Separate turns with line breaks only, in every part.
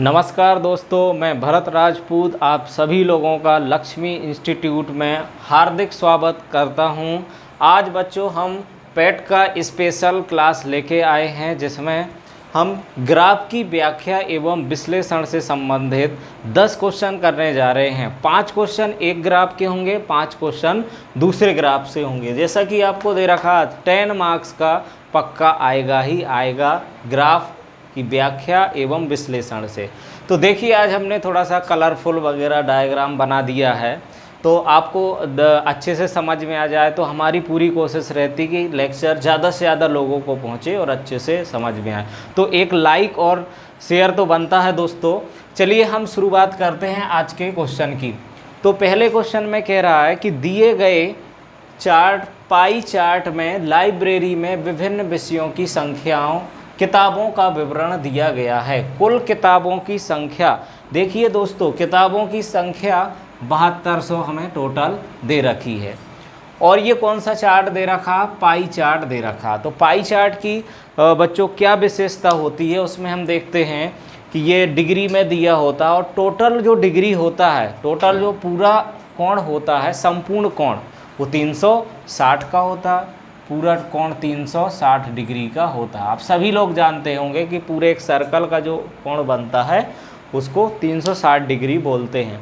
नमस्कार दोस्तों, मैं भरत राजपूत आप सभी लोगों का लक्ष्मी इंस्टीट्यूट में हार्दिक स्वागत करता हूं। आज बच्चों हम पेट का स्पेशल क्लास लेके आए हैं जिसमें हम ग्राफ की व्याख्या एवं विश्लेषण से संबंधित 10 क्वेश्चन करने जा रहे हैं। 5 क्वेश्चन एक ग्राफ के होंगे, 5 क्वेश्चन दूसरे ग्राफ से होंगे। जैसा कि आपको दे रखा 10 मार्क्स का पक्का आएगा ही आएगा ग्राफ की व्याख्या एवं विश्लेषण से। तो देखिए आज हमने थोड़ा सा कलरफुल वगैरह डायग्राम बना दिया है तो आपको अच्छे से समझ में आ जाए। तो हमारी पूरी कोशिश रहती कि लेक्चर ज़्यादा से ज़्यादा लोगों को पहुँचे और अच्छे से समझ में आए। तो एक लाइक और शेयर तो बनता है दोस्तों। चलिए हम शुरुआत करते हैं आज के क्वेश्चन की। तो पहले क्वेश्चन में कह रहा है कि दिए गए पाई चार्ट में लाइब्रेरी में विभिन्न विषयों की संख्याओं किताबों का विवरण दिया गया है। कुल किताबों की संख्या देखिए दोस्तों, किताबों की संख्या 7200 हमें टोटल दे रखी है। और ये कौन सा चार्ट दे रखा? पाई चार्ट दे रखा। तो पाई चार्ट की बच्चों क्या विशेषता होती है उसमें हम देखते हैं कि ये डिग्री में दिया होता है और टोटल जो डिग्री होता है, टोटल जो पूरा कोण होता है, संपूर्ण कोण वो 360 का होता है। पूरा कोण 360 डिग्री का होता है। आप सभी लोग जानते होंगे कि पूरे एक सर्कल का जो कोण बनता है उसको 360 डिग्री बोलते हैं।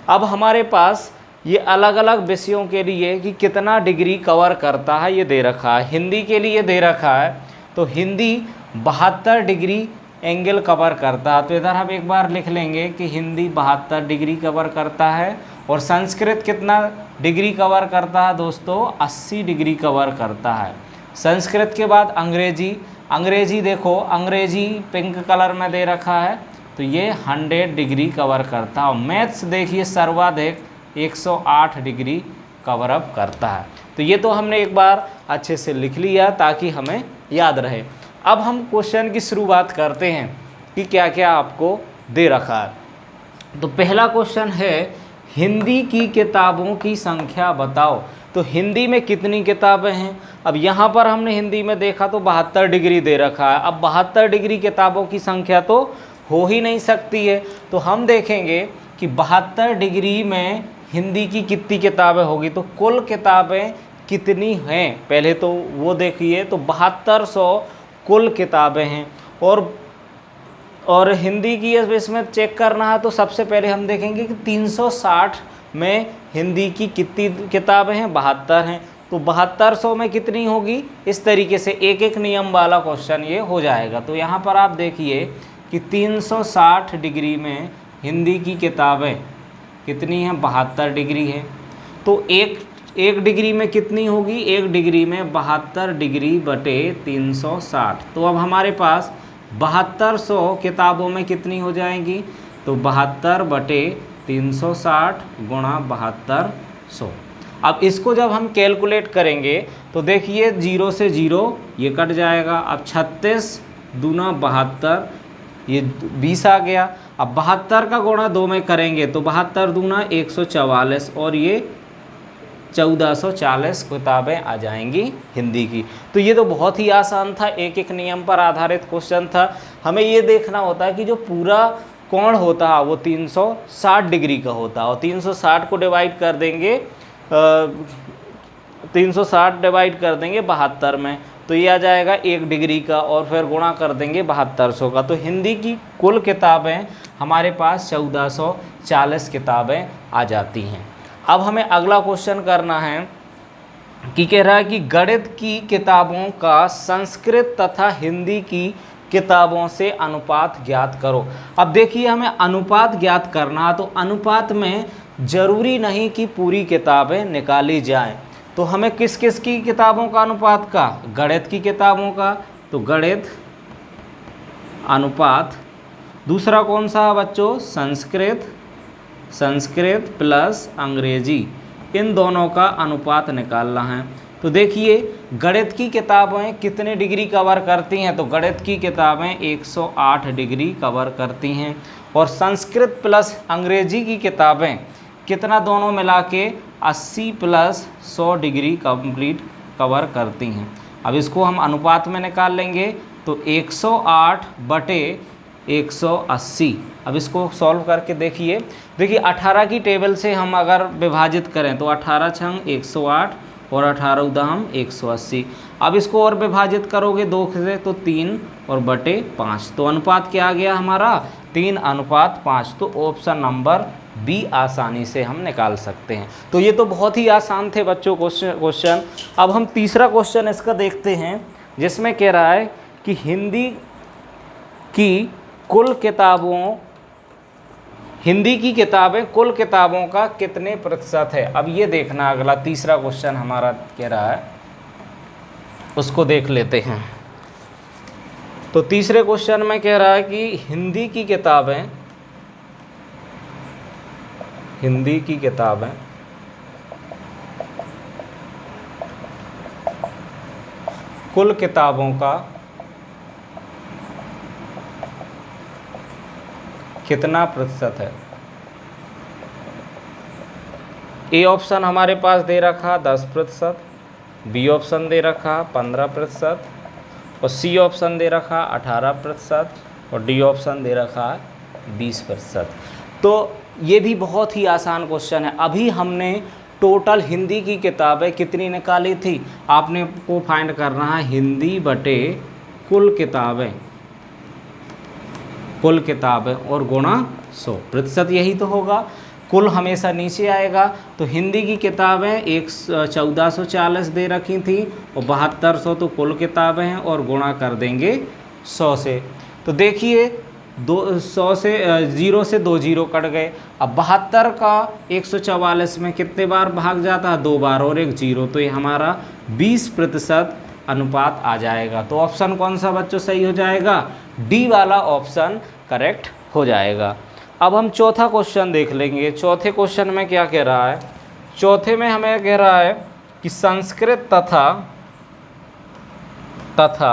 अब हमारे पास ये अलग अलग विषयों के लिए कि कितना डिग्री कवर करता है ये दे रखा है। हिंदी के लिए दे रखा है तो हिंदी 72 डिग्री एंगल कवर करता है। तो इधर हम एक बार लिख लेंगे कि हिंदी 72 डिग्री कवर करता है। और संस्कृत कितना डिग्री कवर करता है दोस्तों? 80 डिग्री कवर करता है। संस्कृत के बाद अंग्रेजी देखो, अंग्रेजी पिंक कलर में दे रखा है तो ये 100 डिग्री कवर करता है। और मैथ्स देखिए सर्वाधिक 108 डिग्री कवर अप करता है। तो ये तो हमने एक बार अच्छे से लिख लिया ताकि हमें याद रहे। अब हम क्वेश्चन की शुरुआत करते हैं कि क्या क्या आपको दे रखा है। तो पहला क्वेश्चन है हिंदी की किताबों की संख्या बताओ। तो हिंदी में कितनी किताबें हैं? अब यहाँ पर हमने हिंदी में देखा तो 72 डिग्री दे रखा है। अब 72 डिग्री किताबों की संख्या तो हो ही नहीं सकती है। तो हम देखेंगे कि 72 डिग्री में हिंदी की कितनी किताबें होगी। तो कुल किताबें कितनी हैं पहले तो वो देखिए। तो 7200 कुल किताबें हैं। और हिंदी की इसमें चेक करना है तो सबसे पहले हम देखेंगे कि 360 में हिंदी की कितनी किताबें हैं? 72 हैं। तो 7200 में कितनी होगी? इस तरीके से एक एक नियम वाला क्वेश्चन ये हो जाएगा। तो यहाँ पर आप देखिए कि 360 डिग्री में हिंदी की किताबें कितनी हैं? 72 डिग्री है। तो एक डिग्री में कितनी होगी? एक डिग्री में 72 डिग्री बटे 360। तो अब हमारे पास 7200 किताबों में कितनी हो जाएंगी? तो 72 बटे 360 गुणा 7200। अब इसको जब हम कैलकुलेट करेंगे तो देखिए 0 से 0 ये कट जाएगा। अब 36 दूना 72 ये 20 आ गया। अब 72 का गुणा 2 में करेंगे तो 72 दूना 144 और ये 1440 किताबें आ जाएंगी हिंदी की। तो ये तो बहुत ही आसान था, एक एक नियम पर आधारित क्वेश्चन था। हमें ये देखना होता है कि जो पूरा कोण होता है वो 360 डिग्री का होता है और 360 को डिवाइड कर देंगे 360 डिवाइड कर देंगे 72 में तो ये आ जाएगा 1 डिग्री का और फिर गुणा कर देंगे 7200 का। तो हिंदी की कुल किताबें हमारे पास 1440 किताबें आ जाती हैं। अब हमें अगला क्वेश्चन करना है कि कह रहा है कि गणित की किताबों का संस्कृत तथा हिंदी की किताबों से अनुपात ज्ञात करो। अब देखिए हमें अनुपात ज्ञात करना है तो अनुपात में ज़रूरी नहीं कि पूरी किताबें निकाली जाएं। तो हमें किस किस की किताबों का अनुपात का? गणित की किताबों का। तो गणित अनुपात। दूसरा कौन सा बच्चों? संस्कृत प्लस अंग्रेजी, इन दोनों का अनुपात निकालना है। तो देखिए गणित की किताबें कितने डिग्री कवर करती हैं? तो गणित की किताबें 108 डिग्री कवर करती हैं। और संस्कृत प्लस अंग्रेजी की किताबें कितना दोनों मिला के 80 प्लस 100 डिग्री कंप्लीट कवर करती हैं। अब इसको हम अनुपात में निकाल लेंगे तो 108 बटे 180। अब इसको सॉल्व करके देखिए। देखिए 18 की टेबल से हम अगर विभाजित करें तो 18 छंग 108 और 18 उदाम 180। अब इसको और विभाजित करोगे 2 से तो 3 और बटे 5, तो अनुपात क्या आ गया हमारा 3:5। तो ऑप्शन नंबर बी आसानी से हम निकाल सकते हैं। तो ये तो बहुत ही आसान थे बच्चों क्वेश्चन। अब हम तीसरा क्वेश्चन इसका देखते हैं, जिसमें कह रहा है कि हिंदी की किताबें कुल किताबों का कितने प्रतिशत है। अब ये देखना, अगला तीसरा क्वेश्चन हमारा कह रहा है, उसको देख लेते हैं। तो तीसरे क्वेश्चन में कह रहा है कि हिंदी की किताबें कुल किताबों का कितना प्रतिशत है। ए ऑप्शन हमारे पास दे रखा 10%, बी ऑप्शन दे रखा 15% और सी ऑप्शन दे रखा 18% और डी ऑप्शन दे रखा 20%। तो ये भी बहुत ही आसान क्वेश्चन है। अभी हमने टोटल हिंदी की किताबें कितनी निकाली थी, आपने को फाइंड करना है हिंदी बटे कुल किताबें और गुणा 100, प्रतिशत यही तो होगा। कुल हमेशा नीचे आएगा, तो हिंदी की किताबें 1440 दे रखी थी और 7200 तो कुल किताबें हैं और गुणा कर देंगे 100 से। तो देखिए 100 से 0 से 2 जीरो कट गए। अब 72 का 144 में कितने बार भाग जाता है, 2 बार और 1 जीरो, तो ये हमारा 20% अनुपात आ जाएगा। तो ऑप्शन कौन सा बच्चों सही हो जाएगा, डी वाला ऑप्शन करेक्ट हो जाएगा। अब हम चौथा क्वेश्चन देख लेंगे। चौथे क्वेश्चन में क्या कह रहा है, चौथे में हमें कह रहा है कि संस्कृत तथा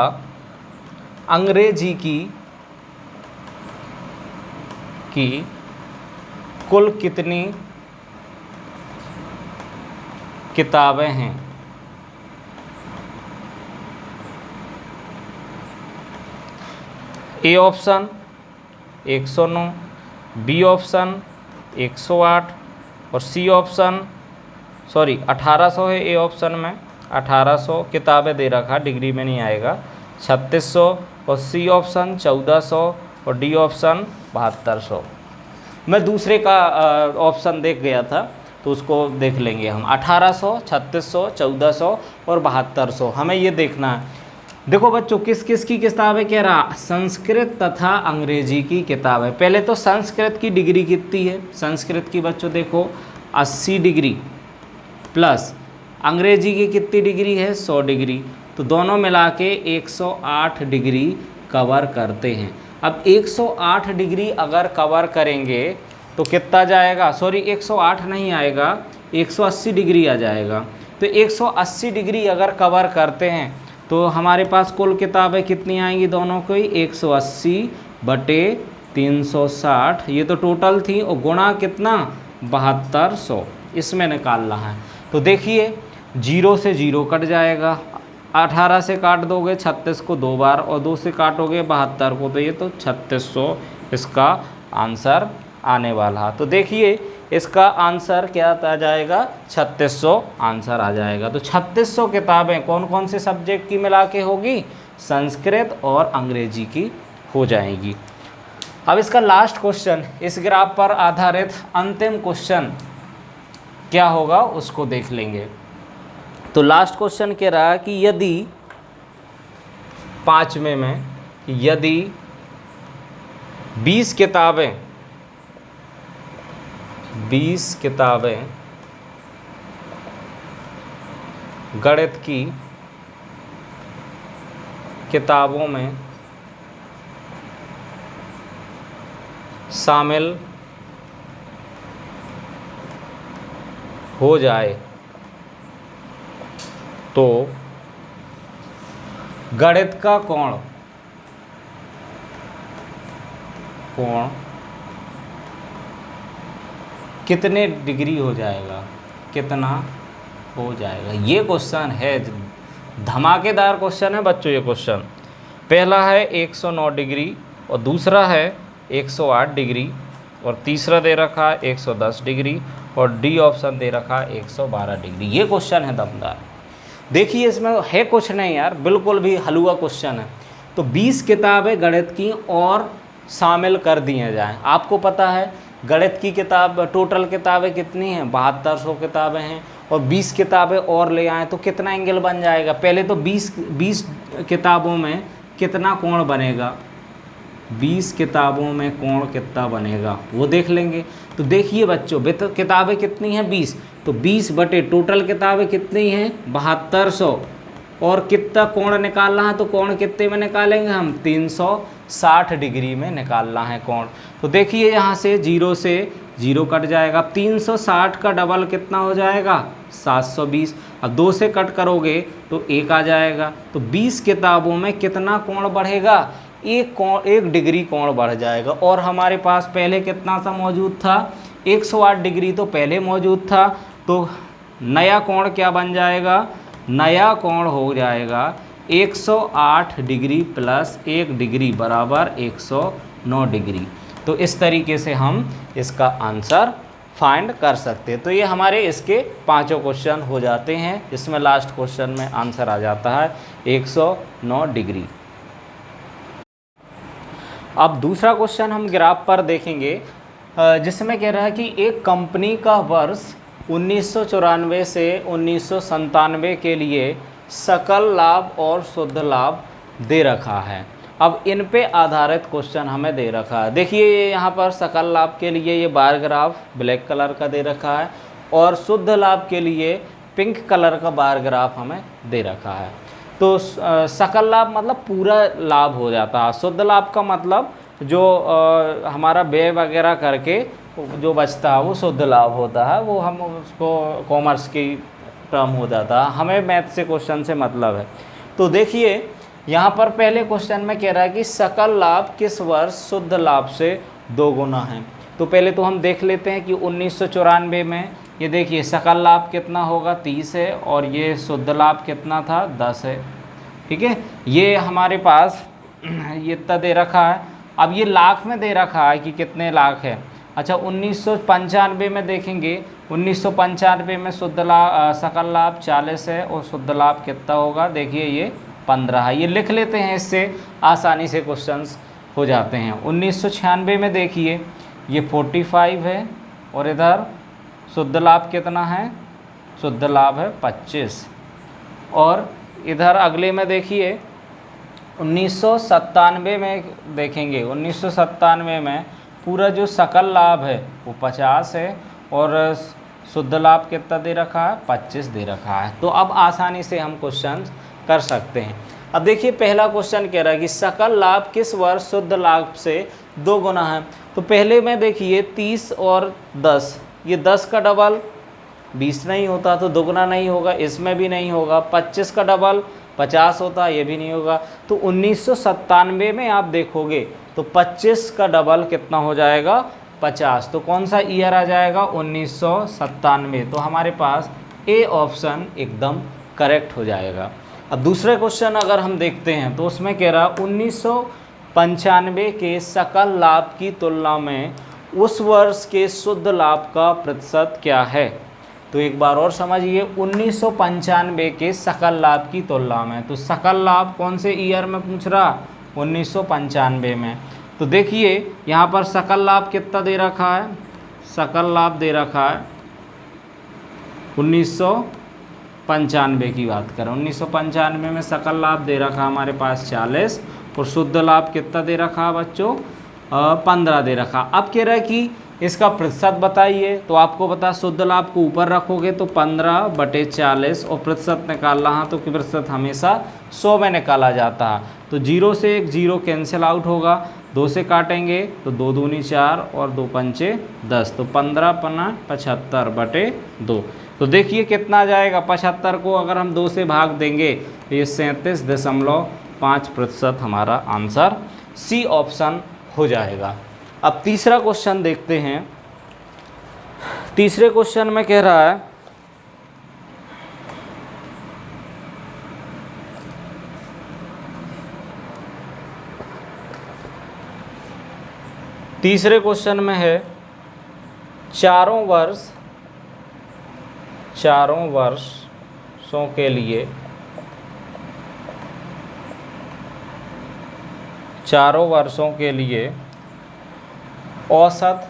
अंग्रेजी की कुल कितनी किताबें हैं। ए ऑप्शन 109, बी ऑप्शन 108 और सी ऑप्शन 1800 है। ए ऑप्शन में 1800 किताबें दे रखा, डिग्री में नहीं आएगा, 3600 और सी ऑप्शन 1400 और डी ऑप्शन 7200। मैं दूसरे का ऑप्शन देख गया था तो उसको देख लेंगे हम। 1800, 3600, 1400 और 7200 हमें ये देखना है। देखो बच्चों किस किस की किताबें कह रहा, संस्कृत तथा अंग्रेजी की किताबें। पहले तो संस्कृत की डिग्री कितनी है, संस्कृत की बच्चों देखो 80 डिग्री प्लस अंग्रेजी की कितनी डिग्री है 100 डिग्री, तो दोनों मिला के 108 डिग्री कवर करते हैं। अब 108 डिग्री अगर कवर करेंगे तो कितना जाएगा, 108 नहीं आएगा, 180 डिग्री आ जाएगा। तो 180 डिग्री अगर कवर करते हैं तो हमारे पास कुल किताबें कितनी आएंगी दोनों को, 180 बटे 360, ये तो टोटल थी, और गुणा कितना 7200, इसमें निकालना है। तो देखिए 0 से 0 कट जाएगा, 18 से काट दोगे 36 को 2 बार और 2 से काटोगे 72 को, तो ये तो 3600 इसका आंसर आने वाला। तो देखिए इसका आंसर क्या आ जाएगा, 3600 आंसर आ जाएगा। तो 3600 किताबें कौन कौन से सब्जेक्ट की मिला के होगी, संस्कृत और अंग्रेजी की हो जाएगी। अब इसका लास्ट क्वेश्चन, इस ग्राफ पर आधारित अंतिम क्वेश्चन क्या होगा उसको देख लेंगे। तो लास्ट क्वेश्चन कह रहा है कि यदि 5वें में यदि 20 किताबें गणित की किताबों में शामिल हो जाए तो गणित का कोण कितने डिग्री हो जाएगा, कितना हो जाएगा। ये क्वेश्चन है, धमाकेदार क्वेश्चन है बच्चों। ये क्वेश्चन पहला है 109 डिग्री और दूसरा है 108 डिग्री, और तीसरा दे रखा है 110 डिग्री, और डी ऑप्शन दे रखा है 112 डिग्री। ये क्वेश्चन है दमदार। देखिए इसमें है कुछ नहीं यार, बिल्कुल भी हलवा क्वेश्चन है। तो 20 किताबें गणित की और शामिल कर दिए जाएं। आपको पता है गणित की किताब टोटल किताबें कितनी हैं, 7200 किताबें हैं, और 20 किताबें और ले आएँ तो कितना एंगल बन जाएगा। पहले तो 20 किताबों में कितना कोण बनेगा, 20 किताबों में कोण कितना बनेगा वो देख लेंगे। तो देखिए बच्चों, किताबें कितनी हैं 20, तो 20 बटे टोटल किताबें कितनी हैं 7200, और कितना कोण निकालना है, तो कोण कितने में निकालेंगे हम, 360 डिग्री में निकालना है कोण। तो देखिए यहाँ से 0 से 0 कट जाएगा, 360 का डबल कितना हो जाएगा 720। अब 2 से कट करोगे तो 1 आ जाएगा। तो 20 किताबों में कितना कोण बढ़ेगा, 1 डिग्री कोण बढ़ जाएगा। और हमारे पास पहले कितना सा मौजूद था, 108 डिग्री तो पहले मौजूद था। तो नया कोण क्या बन जाएगा, नया कोण हो जाएगा 108 डिग्री प्लस 1 डिग्री बराबर 109 डिग्री। तो इस तरीके से हम इसका आंसर फाइंड कर सकते हैं। तो ये हमारे इसके पांचों क्वेश्चन हो जाते हैं। इसमें लास्ट क्वेश्चन में आंसर आ जाता है 109 डिग्री। अब दूसरा क्वेश्चन हम ग्राफ पर देखेंगे, जिसमें कह रहा है कि एक कंपनी का वर्ष 1994 से 1997 के लिए सकल लाभ और शुद्ध लाभ दे रखा है। अब इन पे आधारित क्वेश्चन हमें दे रखा है। देखिए ये यहाँ पर सकल लाभ के लिए ये बार ग्राफ ब्लैक कलर का दे रखा है, और शुद्ध लाभ के लिए पिंक कलर का बार ग्राफ हमें दे रखा है। तो सकल लाभ मतलब पूरा लाभ हो जाता है, शुद्ध लाभ का मतलब जो हमारा व्यय वगैरह करके जो बचता है वो शुद्ध लाभ होता है, वो हम उसको कॉमर्स की टर्म हो जाता है, हमें मैथ से क्वेश्चन से मतलब है। तो देखिए यहाँ पर पहले क्वेश्चन में कह रहा है कि सकल लाभ किस वर्ष शुद्ध लाभ से 2 गुना है। तो पहले तो हम देख लेते हैं कि 1994 में ये देखिए सकल लाभ कितना होगा 30 है, और ये शुद्ध लाभ कितना था 10 है। ठीक है, ये हमारे पास ये इतना दे रखा है। अब ये लाख में दे रखा है कि कितने लाख है। अच्छा 1995 में देखेंगे, 1995 में शुद्ध लाभ सकल लाभ 40 है, और शुद्ध लाभ कितना होगा, देखिए ये 15 है। ये लिख लेते हैं, इससे आसानी से क्वेश्चंस हो जाते हैं। 1996 में देखिए ये 45 है, और इधर शुद्ध लाभ कितना है, शुद्ध लाभ है 25। और इधर अगले में देखिए 1997 में देखेंगे, 1997 में पूरा जो सकल लाभ है वो 50 है, और शुद्ध लाभ कितना दे रखा है 25 दे रखा है। तो अब आसानी से हम क्वेश्चन कर सकते हैं। अब देखिए पहला क्वेश्चन कह रहा है कि सकल लाभ किस वर्ष शुद्ध लाभ से 2 गुना है। तो पहले में देखिए 30 और 10, ये 10 का डबल 20 नहीं होता तो दोगुना नहीं होगा, इसमें भी नहीं होगा। 25 का डबल 50 होता, ये भी नहीं होगा। तो 1997 में आप देखोगे तो 25 का डबल कितना हो जाएगा 50। तो कौन सा ईयर आ जाएगा 1997। तो हमारे पास ए ऑप्शन एकदम करेक्ट हो जाएगा। अब दूसरे क्वेश्चन अगर हम देखते हैं तो उसमें कह रहा 1995 के सकल लाभ की तुलना में उस वर्ष के शुद्ध लाभ का प्रतिशत क्या है। तो एक बार और समझिए, 1995 के सकल लाभ की तुलना में, तो सकल लाभ कौन से ईयर में पूछ रहा 1995 में। तो देखिए यहाँ पर सकल लाभ कितना दे रखा है, सकल लाभ दे रखा है 1995 की बात करें, 1995 में सकल लाभ दे रखा हमारे पास 40, और शुद्ध लाभ कितना दे रखा बच्चों 15 दे रखा। अब कह रहा है कि इसका प्रतिशत बताइए। तो आपको पता शुद्ध लाभ को ऊपर रखोगे तो 15/40, और प्रतिशत निकाल रहा तो प्रतिशत हमेशा 100 में निकाला जाता है। तो 0 से 1 0 कैंसिल आउट होगा, 2 से काटेंगे तो 2 दूनी 4 और 2 पंचे 10, तो 15 75/2। तो देखिए कितना आ जाएगा, 75 को अगर हम 2 से भाग देंगे तो ये 37.5% हमारा आंसर सी ऑप्शन हो जाएगा। अब तीसरा क्वेश्चन देखते हैं। तीसरे क्वेश्चन में कह रहा है तीसरे क्वेश्चन में है चारों वर्षों के लिए औसत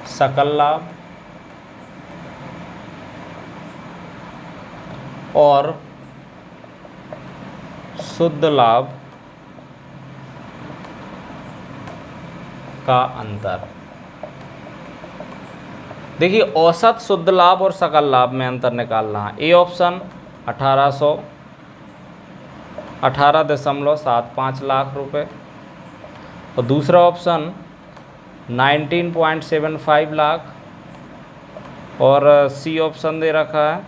सकल लाभ और शुद्ध लाभ का अंतर। देखिए औसत, शुद्ध लाभ और सकल लाभ में अंतर निकालना है। ए ऑप्शन 18.75 लाख रुपए और दूसरा ऑप्शन 19.75 लाख और सी ऑप्शन दे रखा है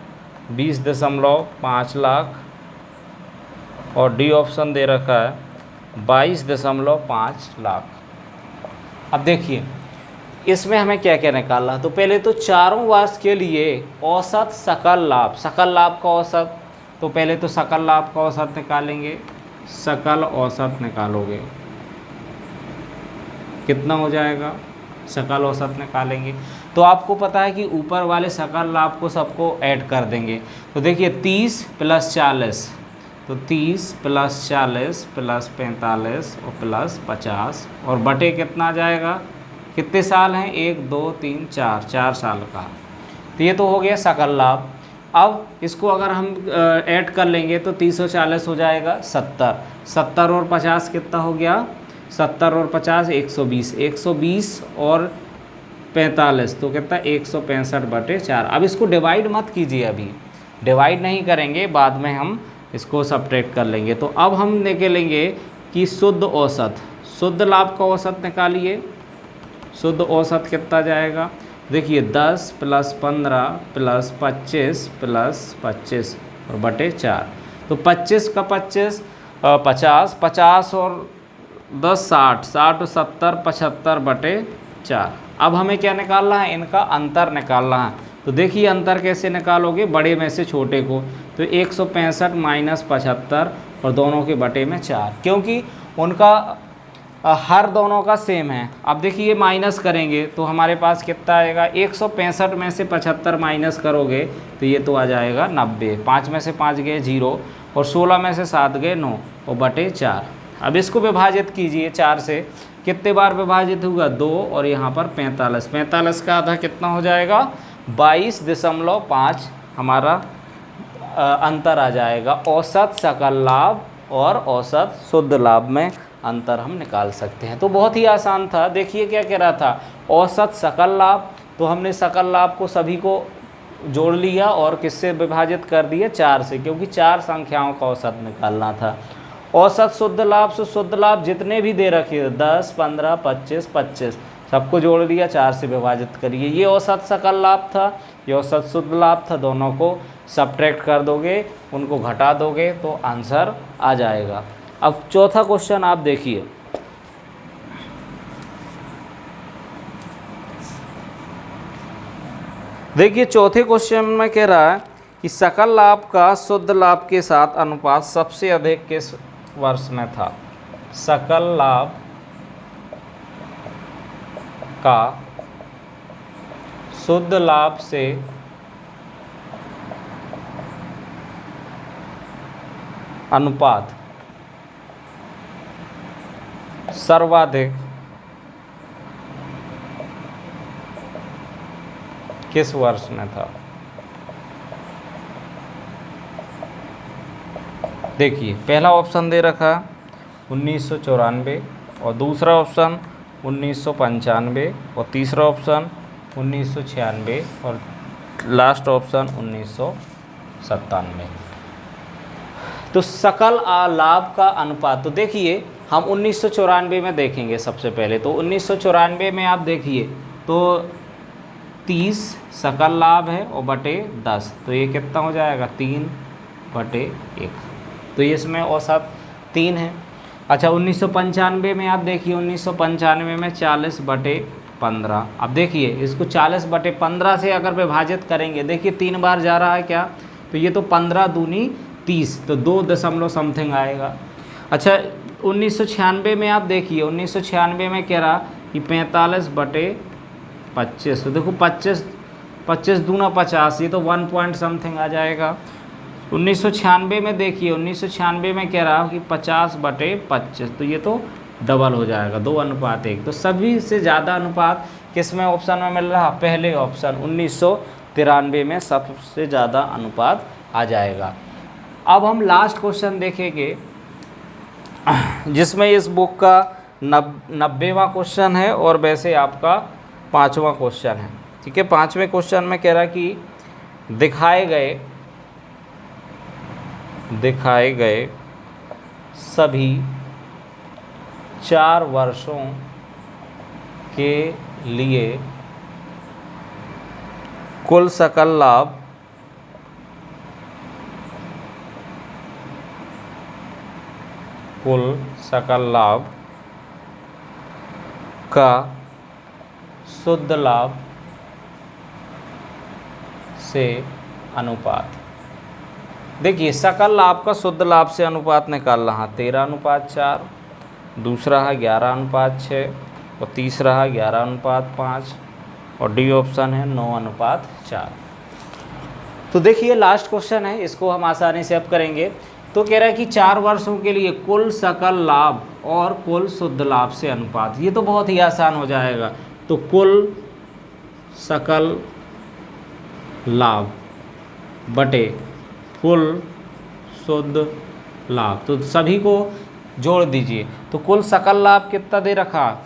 20.5 लाख और डी ऑप्शन दे रखा है 22.5 लाख। अब देखिए इसमें हमें क्या क्या निकालना है। तो पहले तो चारों वर्ष के लिए औसत सकल लाभ का औसत, तो पहले तो सकल लाभ का औसत निकालेंगे। सकल औसत निकालोगे कितना हो जाएगा, सकल औसत निकालेंगे तो आपको पता है कि ऊपर वाले सकल लाभ को सबको ऐड कर देंगे। तो देखिए 30 + 40, तो 30 + 40 + 45 और + 50 और बटे कितना जाएगा, कितने साल हैं, 1 2 3 4 साल का। तो ये तो हो गया सकल लाभ। अब इसको अगर हम ऐड कर लेंगे तो 30 और 40 हो जाएगा 70, 70 और 50 कितना हो गया, 70 और 50 120, 120 और 45 तो कितना 165/4। अब इसको डिवाइड मत कीजिए, अभी डिवाइड नहीं करेंगे, बाद में हम इसको सब्ट्रैक्ट कर लेंगे। तो अब हम निकालेंगे कि शुद्ध औसत, शुद्ध लाभ का औसत निकालिए। शुद्ध औसत कितना जाएगा, देखिए 10 + 15 + 25 + 25 और बटे 4, तो 25 का 25 50, 50 और 10 60, 60 और 70 75/4। अब हमें क्या निकालना है, इनका अंतर निकालना है। तो देखिए अंतर कैसे निकालोगे, बड़े में से छोटे को, तो 165 - 75 और दोनों के बटे में 4, क्योंकि उनका हर दोनों का सेम है। अब देखिए माइनस करेंगे तो हमारे पास कितना आएगा, 165 में से 75 माइनस करोगे तो ये तो आ जाएगा 90, 5 में से 5 गए 0 और 16 में से 7 गए 9 और बटे 4। अब इसको विभाजित कीजिए 4 से, कितने बार विभाजित होगा, 2 और यहाँ पर 45, 45 का आधा कितना हो जाएगा, 22.5 हमारा अंतर आ जाएगा। औसत सकल लाभ और औसत शुद्ध लाभ में अंतर हम निकाल सकते हैं। तो बहुत ही आसान था। देखिए क्या कह रहा था, औसत सकल लाभ, तो हमने सकल लाभ को सभी को जोड़ लिया और किससे विभाजित कर दिया, 4 से, क्योंकि 4 संख्याओं का औसत निकालना था। औसत शुद्ध लाभ से शुद्ध लाभ जितने भी दे रखे 10 15 25 25 सबको जोड़ दिया, 4 से विभाजित करिए। ये औसत सकल लाभ था, ये औसत शुद्ध लाभ था। दोनों को सब्ट्रैक्ट कर दोगे, उनको घटा दोगे तो आंसर आ जाएगा। अब चौथा क्वेश्चन आप देखिए, देखिए चौथे क्वेश्चन में कह रहा है कि सकल लाभ का शुद्ध लाभ के साथ अनुपात सबसे अधिक किस वर्ष में था। सकल लाभ का शुद्ध लाभ से अनुपात सर्वाधिक किस वर्ष में था। देखिए पहला ऑप्शन दे रखा 1994 और दूसरा ऑप्शन 1995 और तीसरा ऑप्शन 1996 और लास्ट ऑप्शन 1997। तो सकल लाभ का अनुपात, तो देखिए हम 1994 में देखेंगे सबसे पहले। तो 1994 में आप देखिए तो 30 सकल लाभ है और बटे 10, तो ये कितना हो जाएगा 3/1, तो ये इसमें औसत 3 है। अच्छा 1995 में आप देखिए, 1995 में 40/15। अब देखिए इसको 40/15 से अगर विभाजित करेंगे, देखिए 3 बार जा रहा है क्या, तो ये तो 15 दूनी 30, तो 2 दशमलव समथिंग आएगा। अच्छा 1996 में आप देखिए 1996 में कह रहा कि 45/25, तो देखो 25 दूना 50, ये तो 1 पॉइंट समथिंग आ जाएगा। 1996 में देखिए 1996 में कह रहा कि 50/25, तो ये तो डबल हो जाएगा 2:1। तो सभी से ज़्यादा अनुपात किस में ऑप्शन में मिल रहा, पहले ऑप्शन 1993 में सबसे ज़्यादा अनुपात आ जाएगा। अब हम लास्ट क्वेश्चन देखेंगे जिसमें इस बुक का 90वां क्वेश्चन है और वैसे आपका 5वां क्वेश्चन है। ठीक है, 5वें क्वेश्चन में कह रहा कि दिखाए गए सभी 4 वर्षों के लिए कुल सकल लाभ का शुद्ध लाभ से अनुपात। देखिए सकल लाभ का शुद्ध लाभ से अनुपात निकाल रहा 13:4, दूसरा है 11:6 और तीसरा है 11:5 और डी ऑप्शन है 9:4। तो देखिए लास्ट क्वेश्चन है, इसको हम आसानी से अब करेंगे। तो कह रहा है कि 4 वर्षों के लिए कुल सकल लाभ और कुल शुद्ध लाभ से अनुपात, ये तो बहुत ही आसान हो जाएगा। तो कुल सकल लाभ बटे कुल शुद्ध लाभ, तो सभी को जोड़ दीजिए। तो कुल सकल लाभ कितना दे रखा,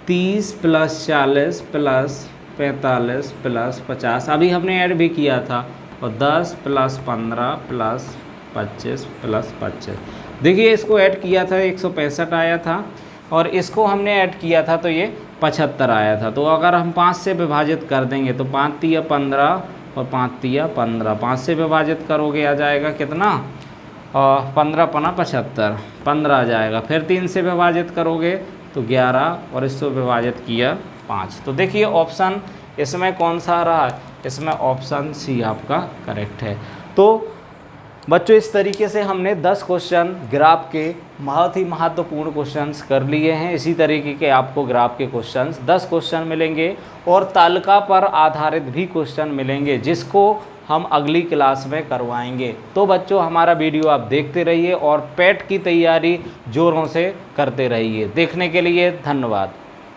30 + 40 + 45 + 50, अभी हमने ऐड भी किया था, और 10 + 15 + 25 + 25। देखिए इसको ऐड किया था 165 आया था, और इसको हमने ऐड किया था तो ये 75 आया था। तो अगर हम 5 से विभाजित कर देंगे तो 5 × 15 और 5 × 15, 5 से विभाजित करोगे आ जाएगा कितना, 15 × 5 = 75, 15 आ जाएगा। फिर 3 से विभाजित करोगे तो 11, और इससे विभाजित किया 5। तो देखिए ऑप्शन इसमें कौन सा रहा, इसमें ऑप्शन सी आपका करेक्ट है। तो बच्चों इस तरीके से हमने 10 क्वेश्चन ग्राफ के बहुत ही महत्वपूर्ण क्वेश्चंस कर लिए हैं। इसी तरीके के आपको ग्राफ के क्वेश्चंस 10 क्वेश्चन मिलेंगे और तालिका पर आधारित भी क्वेश्चन मिलेंगे, जिसको हम अगली क्लास में करवाएंगे। तो बच्चों हमारा वीडियो आप देखते रहिए और पेट की तैयारी जोरों से करते रहिए। देखने के लिए धन्यवाद।